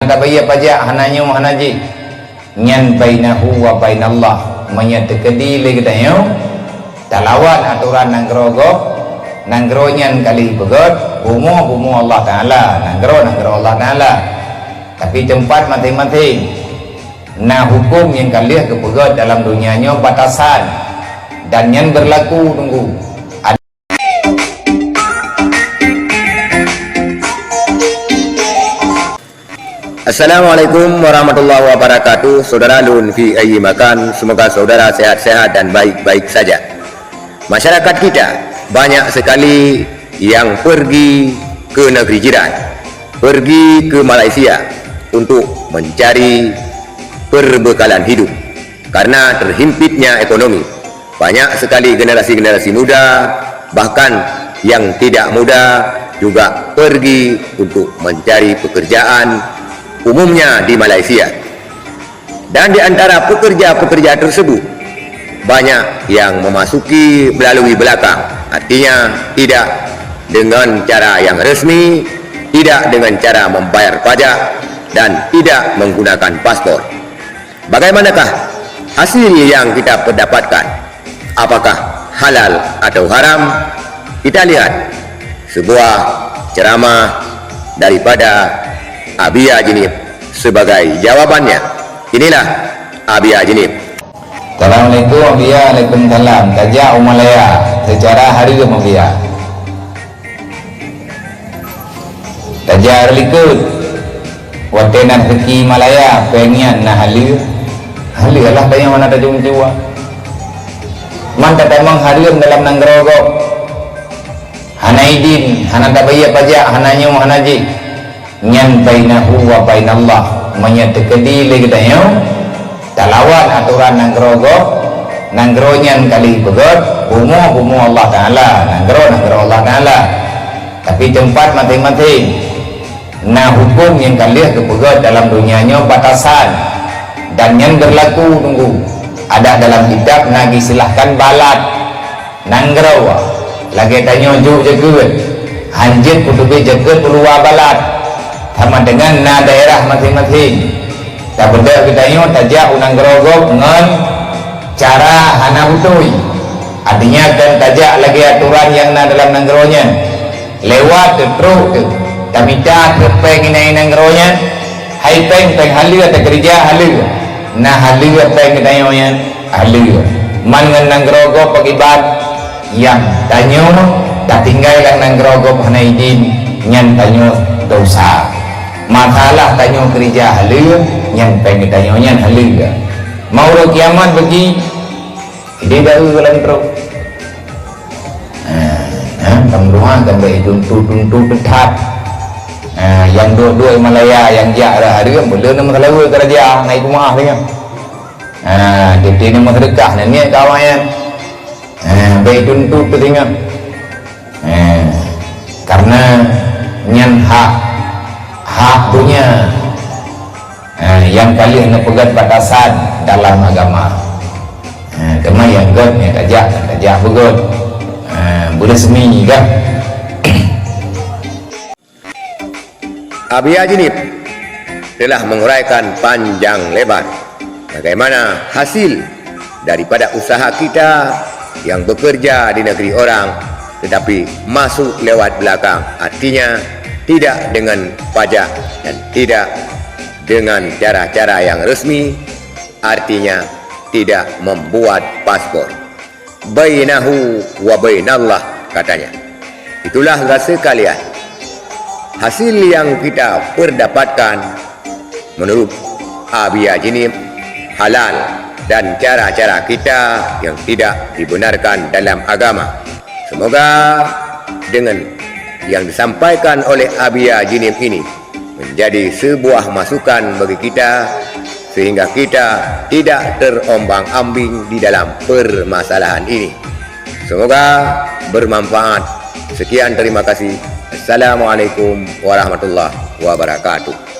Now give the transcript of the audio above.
tak bayar pajak hananya hanaji nyan bainahu wa bainallah menyetekedi lagi tayo talawan aturan nanggro nyan kali begot bumu Allah Ta'ala nanggro Allah Ta'ala tapi tempat masing-masing nah hukum yang kalian kepegot dalam dunianya batasan dan yang berlaku tunggu. Assalamualaikum warahmatullahi wabarakatuh. Saudara Lun fi ayyi makan, semoga saudara sehat-sehat dan baik-baik saja. Masyarakat kita banyak sekali yang pergi ke negeri jiran, pergi ke Malaysia untuk mencari perbekalan hidup karena terhimpitnya ekonomi. Banyak sekali generasi-generasi muda, bahkan yang tidak muda juga pergi untuk mencari pekerjaan umumnya di Malaysia. Dan di antara pekerja-pekerja tersebut banyak yang memasuki melalui belakang, artinya tidak dengan cara yang resmi, tidak dengan cara membayar pajak dan tidak menggunakan paspor. Bagaimanakah hasil yang kita pendapatkan? Apakah halal atau haram? Kita lihat sebuah ceramah daripada Abia Jinib sebagai jawabannya. Inilah Abia Jinib. Assalamualaikum Abia, Waalaikumsalam. Tajak Umalaya secara hari Abia. Tajak likut watenan rezeki Malaya pengen nah halir lah tanya mana tajung jiwa. Man tak memang halir dalam nanggrogo. Hanaidin, hana tak bayar pajak, hananya hanaji. Nyan bainahu wa bainallah menyetekedi lagi tayo talawan aturan nanggro nyan kali begot bumu Allah Ta'ala nanggro Allah Ta'ala tapi tempat masing-masing nah hukum yang kalian kepegot dalam dunianya batasan dan yang berlaku tunggu ada dalam kitab nagi silahkan balat nanggro lagi tanyo juk jagut hanjit kutubi jagut peluar balat sama dengan na daerah masing-masing. Tak benda kita nyo tajak unang gerogok dengan cara hana utui. Artinya kan tajak lagi aturan yang na dalam nanggeronya. Lewat ke truk tu. Tapi tak kepeng ini nanggeronya. Hai peng halir atau kerja halir. Nah halir peng kita nyo yang halir. Man dengan nanggerogok pakibat yang tanyo tak tinggal lang nanggerogok hana idin nyan tanyo dosa. Masalah tanya kerja halir yang pengen tanya halir mau lo kiamat bagi dia baru dalam teruk kemudian sampai tuntu dekat yang dua Malaya yang jarak hari boleh nama kalau kerja naik rumah dia dia nama sedekah ni kawan baik tuntu tengok karena nyan hak punya yang kali nak pegat batasan dalam agama kema yang god ni tajak begot boleh semi kan. Abia Jinib telah menguraikan panjang lebar bagaimana hasil daripada usaha kita yang bekerja di negeri orang tetapi masuk lewat belakang, artinya tidak dengan pajak dan tidak dengan cara-cara yang resmi, artinya tidak membuat paspor. Bainahu wa bainallah katanya. Itulah sekalian hasil yang kita perdapatkan menurut Abia Jinib halal dan cara-cara kita yang tidak dibenarkan dalam agama. Semoga dengan yang disampaikan oleh Abia Jinib ini menjadi sebuah masukan bagi kita sehingga kita tidak terombang-ambing di dalam permasalahan ini. Semoga bermanfaat. Sekian, terima kasih. Assalamualaikum warahmatullahi wabarakatuh.